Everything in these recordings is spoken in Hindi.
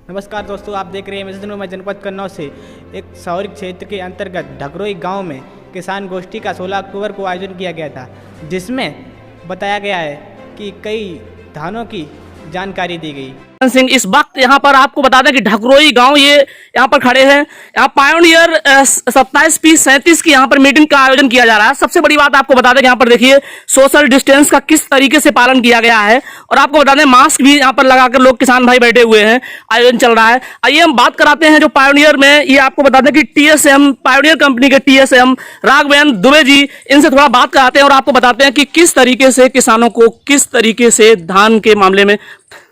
नमस्कार दोस्तों, आप देख रहे हैं दिनों में जनपद कन्नौज से एक शहरी क्षेत्र के अंतर्गत ढकरोई गांव में किसान गोष्ठी का 16 अक्टूबर को आयोजन किया गया था, जिसमें बताया गया है कि कई धानों की जानकारी दी गई। सिंह इस वक्त यहाँ पर आपको बता दें कि ढकरोई गांव ये यहाँ पर खड़े हैं। यहाँ पायोनियर 27P37 की यहाँ पर मीटिंग का आयोजन किया जा रहा है। सबसे बड़ी बात आपको बता दें कि यहाँ पर देखिए सोशल डिस्टेंस का किस तरीके से पालन किया गया है, और आपको बता दें मास्क भी यहाँ पर लगाकर लोग किसान भाई बैठे हुए हैं। आयोजन चल रहा है। आइए हम बात कराते हैं जो पायोनियर में, ये आपको बता दें कि TSM पायोनियर कंपनी के TSM राघवेंद्र दुबे जी, इनसे थोड़ा बात कराते हैं और आपको बताते हैं कि किस तरीके से किसानों को किस तरीके से धान के मामले में।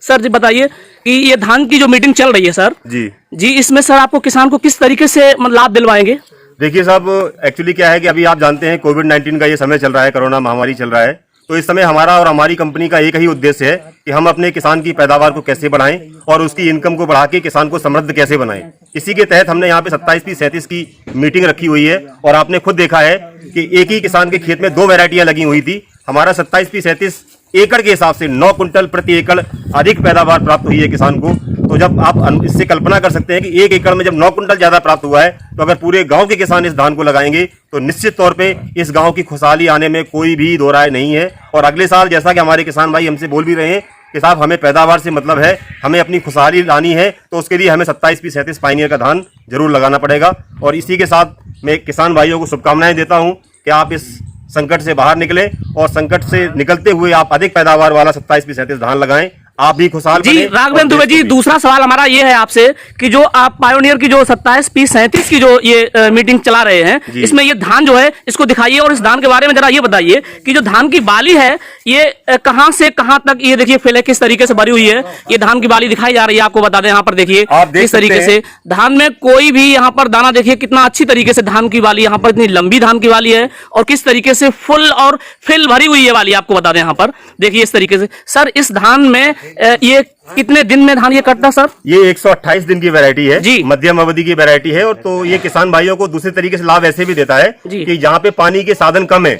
सर जी बताइए कि ये धान की जो मीटिंग चल रही है सर जी इसमें सर आपको किसान को किस तरीके से लाभ दिलवाएंगे? देखिए साहब, एक्चुअली क्या है कि अभी आप जानते हैं कोविड-19 का ये समय चल रहा है, कोरोना महामारी चल रहा है। तो इस समय हमारा और हमारी कंपनी का एक ही उद्देश्य है कि हम अपने किसान की पैदावार को कैसे बढ़ाएं और उसकी इनकम को बढ़ा के किसान को समृद्ध कैसे बनाएं। इसी के तहत हमने यहाँ पे 27P37 की मीटिंग रखी हुई है, और आपने खुद देखा है कि एक ही किसान के खेत में 2 वैरायटियां लगी हुई थी। हमारा 27P37 एकड़ के हिसाब से 9 कुंटल प्रति एकड़ अधिक पैदावार प्राप्त हुई है किसान को। तो जब आप इससे कल्पना कर सकते हैं कि 1 एकड़ में जब 9 कुंटल ज्यादा प्राप्त हुआ है, तो अगर पूरे गांव के किसान इस धान को लगाएंगे तो निश्चित तौर पे इस गांव की खुशहाली आने में कोई भी दो राय नहीं है। और अगले साल जैसा कि हमारे किसान भाई हमसे बोल भी रहे हैं कि साहब हमें पैदावार से मतलब है, हमें अपनी खुशहाली लानी है, तो उसके लिए हमें 27P37 पायनियर का धान जरूर लगाना पड़ेगा। और इसी के साथ मैं किसान भाइयों को शुभकामनाएं देता हूं कि आप इस संकट से बाहर निकले और संकट से निकलते हुए आप अधिक पैदावार वाला 27P37 धान लगाएं, आप भी खुशहाल जी। राघवेंद्र दुबे जी, दूसरा सवाल हमारा ये है आपसे कि जो आप पायोनियर की जो 27P37 की जो ये मीटिंग चला रहे हैं, इसमें ये धान जो है इसको दिखाइए और इस धान के बारे में जरा ये बताइए कि जो धान की बाली है ये कहां से कहां तक, ये देखिए फैले किस तरीके से भरी हुई है। ये धान की बाली दिखाई जा रही है, आपको बता दें यहाँ पर देखिए किस तरीके से धान में कोई भी यहाँ पर दाना, देखिए कितना अच्छी तरीके से धान की बाली, यहाँ पर इतनी लंबी धान की बाली है और किस तरीके से फुल और फिल भरी हुई है बाली, आपको बता दें यहाँ पर देखिए इस तरीके से। सर इस धान में ये कितने दिन में धान ये कटता सर? ये 128 दिन की वैरायटी है जी, मध्यम अवधि की वैरायटी है। और तो ये किसान भाइयों को दूसरे तरीके से लाभ ऐसे भी देता है कि जहाँ पे पानी के साधन कम है,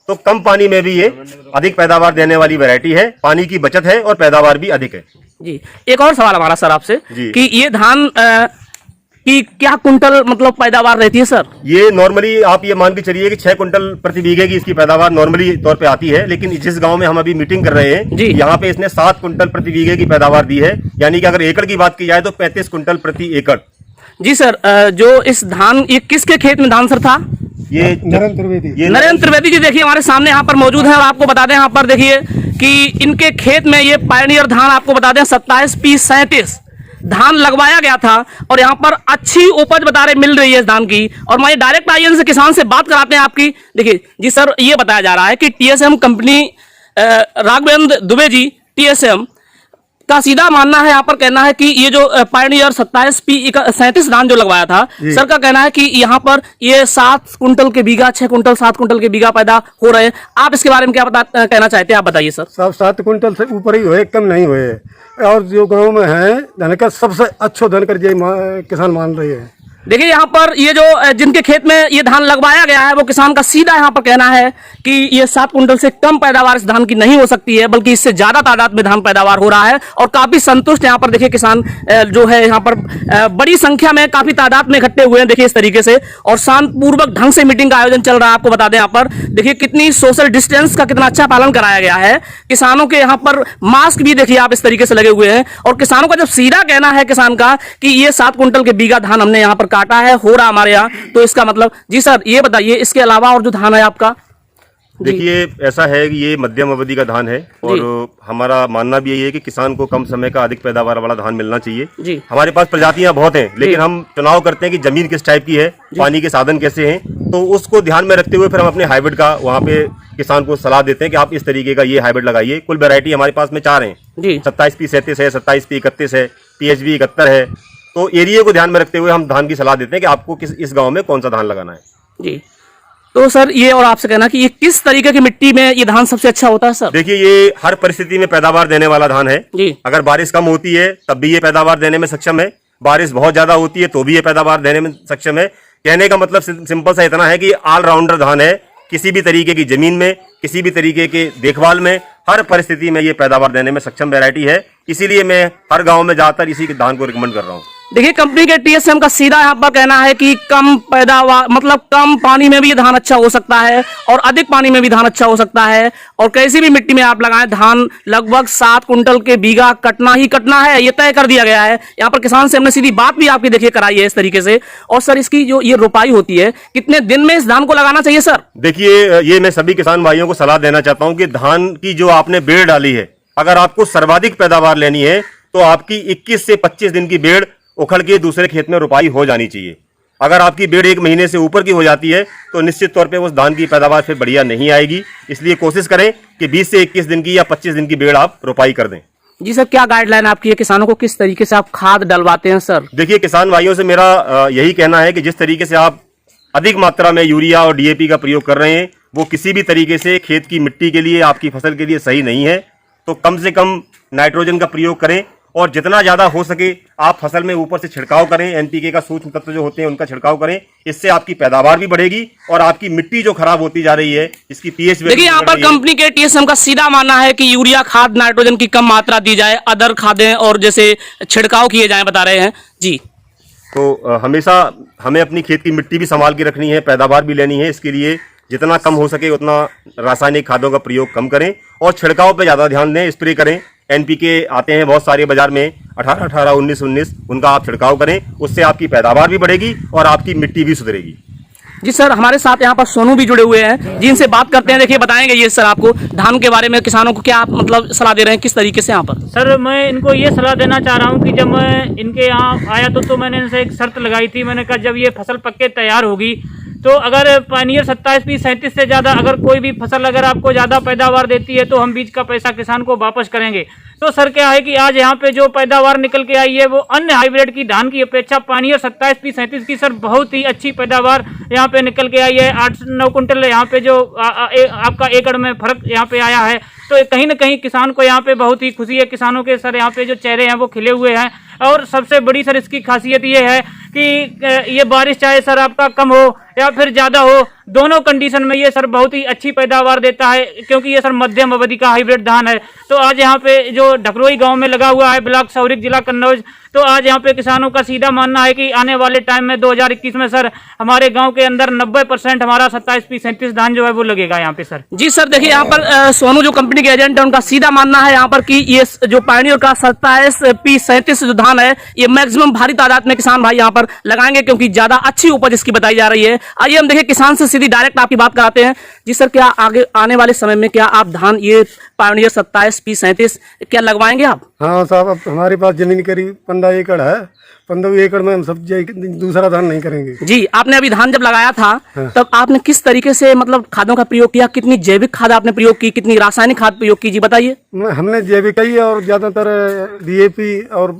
तो कम पानी में भी ये अधिक पैदावार देने वाली वैरायटी है। पानी की बचत है और पैदावार भी अधिक है जी। एक और सवाल हमारा सर आपसे कि ये धान कि क्या कुंटल मतलब पैदावार रहती है सर? ये नॉर्मली आप ये मान के चलिए कि 6 कुंटल प्रति बीघे की इसकी पैदावार नॉर्मली तौर पे आती है, लेकिन जिस गांव में हम अभी मीटिंग कर रहे हैं यहाँ पे इसने 7 कुंटल प्रति बीघे की पैदावार दी है, यानी कि अगर एकड़ की बात की जाए तो 35 कुंटल प्रति एकड़। जी सर, जो इस धान ये किसके खेत में धान सर था? ये नरेंद्र त्रिवेदी जी देखिए हमारे सामने यहाँ पर मौजूद है, और आपको बता दें यहाँ पर देखिए कि इनके खेत में ये पायनियर धान आपको बता दें 27P37 धान लगवाया गया था, और यहाँ पर अच्छी उपज बता रहे मिल रही है इस धान की। और मैं डायरेक्ट आइए से किसान से बात कराते हैं आपकी। देखिए जी सर, ये बताया जा रहा है कि TSM company Raghavendra Dubey ji TSM का सीधा मानना है, यहाँ पर कहना है कि ये जो पायनियर 27P37 धान जो लगवाया था, सर का कहना है कि यहाँ पर ये 7 कुंटल के बीघा, 6 कुंटल 7 कुंटल के बीघा पैदा हो रहे हैं। आप इसके बारे में क्या कहना चाहते हैं, आप बताइए सर। सब 7 कुंटल से ऊपर ही हुए, कम नहीं हुए। और जो गांव में है धन का सबसे अच्छो धन कर किसान मान रही है। देखिए यहाँ पर ये जो जिनके खेत में ये धान लगवाया गया है, वो किसान का सीधा यहाँ पर कहना है कि ये 7 कुंटल से कम पैदावार इस धान की नहीं हो सकती है, बल्कि इससे ज्यादा तादाद में धान पैदावार हो रहा है। और काफी संतुष्ट यहाँ पर देखिए किसान जो है यहाँ पर बड़ी संख्या में काफी तादाद में इकट्ठे हुए हैं देखिए इस तरीके से, और शांतिपूर्वक ढंग से मीटिंग का आयोजन चल रहा है। आपको बता दें यहाँ पर देखिए कितनी सोशल डिस्टेंस का कितना अच्छा पालन कराया गया है। किसानों के यहाँ पर मास्क भी देखिए आप इस तरीके से लगे हुए हैं, और किसानों का जब सीधा कहना है किसान का कि ये 7 कुंटल के बीघा धान हमने यहाँ पर काटा है, हो रहा हमारे यहाँ, तो इसका मतलब जी सर ये बताइए इसके अलावा और जो धान है आपका? देखिए ऐसा है कि ये मध्यम अवधि का धान है, और हमारा मानना भी यही है कि किसान को कम समय का अधिक पैदावार वाला धान मिलना चाहिए। हमारे पास प्रजातियां बहुत हैं, लेकिन हम चुनाव करते हैं कि जमीन किस टाइप की है, पानी के साधन कैसे हैं, तो उसको ध्यान में रखते हुए फिर हम अपने हाइब्रिड का वहाँ पे किसान को सलाह देते हैं कि आप इस तरीके का ये हाइब्रिड लगाइए। कुल वैरायटी हमारे पास में 4 हैं, 27P37 है, 27P31 है, THV 71 है। तो एरिया को ध्यान में रखते हुए हम धान की सलाह देते हैं कि आपको इस गांव में कौन सा धान लगाना है जी। तो सर ये और आपसे कहना कि ये किस तरीके की मिट्टी में ये धान सबसे अच्छा होता है सर? देखिए ये हर परिस्थिति में पैदावार देने वाला धान है जी। अगर बारिश कम होती है तब भी ये पैदावार देने में सक्षम है, बारिश बहुत ज्यादा होती है तो भी ये पैदावार देने में सक्षम है। कहने का मतलब सिंपल सा इतना है कि ऑलराउंडर धान है, किसी भी तरीके की जमीन में, किसी भी तरीके के देखभाल में, हर परिस्थिति में ये पैदावार देने में सक्षम वैरायटी है। इसीलिए मैं हर गांव में जाकर इसी के धान को रिकमेंड कर रहा हूँ। देखिए कंपनी के टीएसएम का सीधा यहाँ पर कहना है कि कम पैदावार मतलब कम पानी में भी ये धान अच्छा हो सकता है और अधिक पानी में भी धान अच्छा हो सकता है, और कैसी भी मिट्टी में आप लगाएं धान लगभग 7 कुंटल के बीघा कटना ही कटना है, ये तय कर दिया गया है। यहाँ पर किसान से हमने सीधी बात भी आपकी देखिए कराई है इस तरीके से। और सर इसकी जो ये रोपाई होती है कितने दिन में इस धान को लगाना चाहिए सर? देखिए ये मैं सभी किसान भाइयों को सलाह देना चाहता हूँ कि धान की जो आपने बेड़ डाली है, अगर आपको सर्वाधिक पैदावार लेनी है तो आपकी 21 से 25 दिन की बेड़ उखड़ के दूसरे खेत में रोपाई हो जानी चाहिए। अगर आपकी बेड़ 1 महीने से ऊपर की हो जाती है तो निश्चित तौर पे उस धान की पैदावार फिर बढ़िया नहीं आएगी। इसलिए कोशिश करें कि 20 से 21 दिन की या 25 दिन की बेड़ आप रोपाई कर दें। जी सर, क्या गाइडलाइन आपकी है, किसानों को किस तरीके से आप खाद डलवाते हैं सर? देखिए किसान भाइयों से मेरा यही कहना है कि जिस तरीके से आप अधिक मात्रा में यूरिया और डीएपी का प्रयोग कर रहे हैं वो किसी भी तरीके से खेत की मिट्टी के लिए, आपकी फसल के लिए सही नहीं है। तो कम से कम नाइट्रोजन का प्रयोग करें और जितना ज्यादा हो सके आप फसल में ऊपर से छिड़काव करें। एनपीके का सूक्ष्म तत्व जो होते हैं उनका छिड़काव करें, इससे आपकी पैदावार भी बढ़ेगी और आपकी मिट्टी जो खराब होती जा रही है इसकी पीएच देखिए यहाँ पर कंपनी के टीएसएम का सीधा मानना है कि यूरिया खाद नाइट्रोजन की कम मात्रा दी जाए, अदर खादें और जैसे छिड़काव किए जाए बता रहे हैं जी। तो हमेशा हमें अपनी खेत की मिट्टी भी संभाल के रखनी है, पैदावार भी लेनी है। इसके लिए जितना कम हो सके उतना रासायनिक खादों का प्रयोग कम करें और छिड़काव पे ज्यादा ध्यान दें, स्प्रे करें। एनपीके आते हैं बहुत सारे बाजार में 18-18, 19-19, उनका आप छिड़काव करें, उससे आपकी पैदावार भी बढ़ेगी और आपकी मिट्टी भी सुधरेगी। जी सर, हमारे साथ यहाँ पर सोनू भी जुड़े हुए हैं जिनसे बात करते हैं। देखिए बताएंगे ये सर आपको धान के बारे में, किसानों को क्या आप मतलब सलाह दे रहे हैं, किस तरीके से यहाँ पर? सर मैं इनको ये सलाह देना चाह रहा हूँ कि जब मैं इनके यहाँ आया तो मैंने इनसे एक शर्त लगाई थी। मैंने कहा जब ये फसल पक के तैयार होगी तो अगर पायनियर 27P37 से ज़्यादा अगर कोई भी फसल अगर आपको ज़्यादा पैदावार देती है तो हम बीज का पैसा किसान को वापस करेंगे। तो सर क्या है कि आज यहाँ पे जो पैदावार निकल के आई है वो अन्य हाइब्रिड की धान की अपेक्षा पायनियर 27P37 की सर बहुत ही अच्छी पैदावार यहाँ पे निकल के आई है। 8-9 कुंटल यहाँ पे जो आपका एकड़ में फर्क यहाँ पे आया है, तो कहीं ना कहीं किसान को यहाँ पे बहुत ही खुशी है। किसानों के सर यहाँ पे जो चेहरे हैं वो खिले हुए हैं। और सबसे बड़ी सर इसकी खासियत ये है कि ये बारिश चाहे सर आपका कम हो या फिर ज़्यादा हो, दोनों कंडीशन में ये सर बहुत ही अच्छी पैदावार देता है, क्योंकि ये सर मध्यम अवधि का हाइब्रिड धान है। तो आज यहाँ पे जो ढकरोई गांव में लगा हुआ है, ब्लॉक सौरिक, जिला कन्नौज, तो आज यहाँ पे किसानों का सीधा मानना है कि आने वाले टाइम में 2021 में सर हमारे गांव के अंदर 90% हमारा 27P37 धान जो है वो लगेगा यहाँ पे सर। जी सर, देखिए यहाँ पर सोनू जो कंपनी के एजेंट है उनका सीधा मानना है यहाँ पर कि ये जो पायनियर का 27P37 जो धान है ये मैक्सिमम भारी तादाद में किसान भाई यहाँ पर लगाएंगे, क्योंकि ज्यादा अच्छी उपज इसकी बताई जा रही है। आइए हम देखिए किसान से सीधी डायरेक्ट आपकी बात कराते हैं। जी सर, क्या आगे आने वाले समय में क्या आप धान ये पायनियर 27P37 क्या लगवाएंगे आप? हाँ साहब, अब हमारे पास जमीन करीब 15 एकड़ है। 15 एकड़ में हम सब दूसरा धान नहीं करेंगे। जी, आपने अभी धान जब लगाया था तब आपने किस तरीके से मतलब खादों का प्रयोग किया, कितनी जैविक खाद आपने प्रयोग की, कितनी रासायनिक खाद प्रयोग की, जी बताइए। हमने जैविक ही और ज्यादातर डीएपी और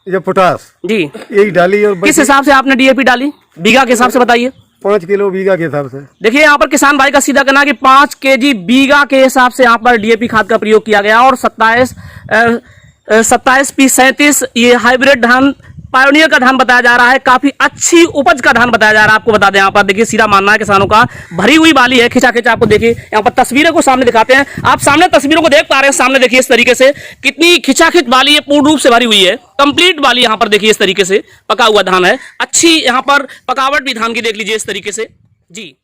ये पोटास जी यही डाली। और किस हिसाब से आपने डीएपी डाली, बीघा के हिसाब से बताइए? 5 किलो बीघा के हिसाब से। देखिए यहाँ पर किसान भाई का सीधा कहना कि 5 kg बीघा के हिसाब से यहाँ पर डीएपी खाद का प्रयोग किया गया और 27P37 ये हाइब्रिड धान पायोनियर का धान बताया जा रहा है, काफी अच्छी उपज का धान बताया जा रहा है। आपको बता दें यहाँ पर देखिए सीधा मानना है किसानों का, भरी हुई बाली है, खिंचा खिंचा। आपको देखिए यहाँ पर तस्वीरें को सामने दिखाते हैं, आप सामने तस्वीरों को देख पा रहे हैं, सामने देखिए इस तरीके से कितनी खिंचाखिंच बाली है, पूर्ण रूप से भरी हुई है, कंप्लीट बाली यहाँ पर देखिए इस तरीके से पका हुआ धान है। अच्छी यहाँ पर पकावट भी धान की देख लीजिए इस तरीके से जी।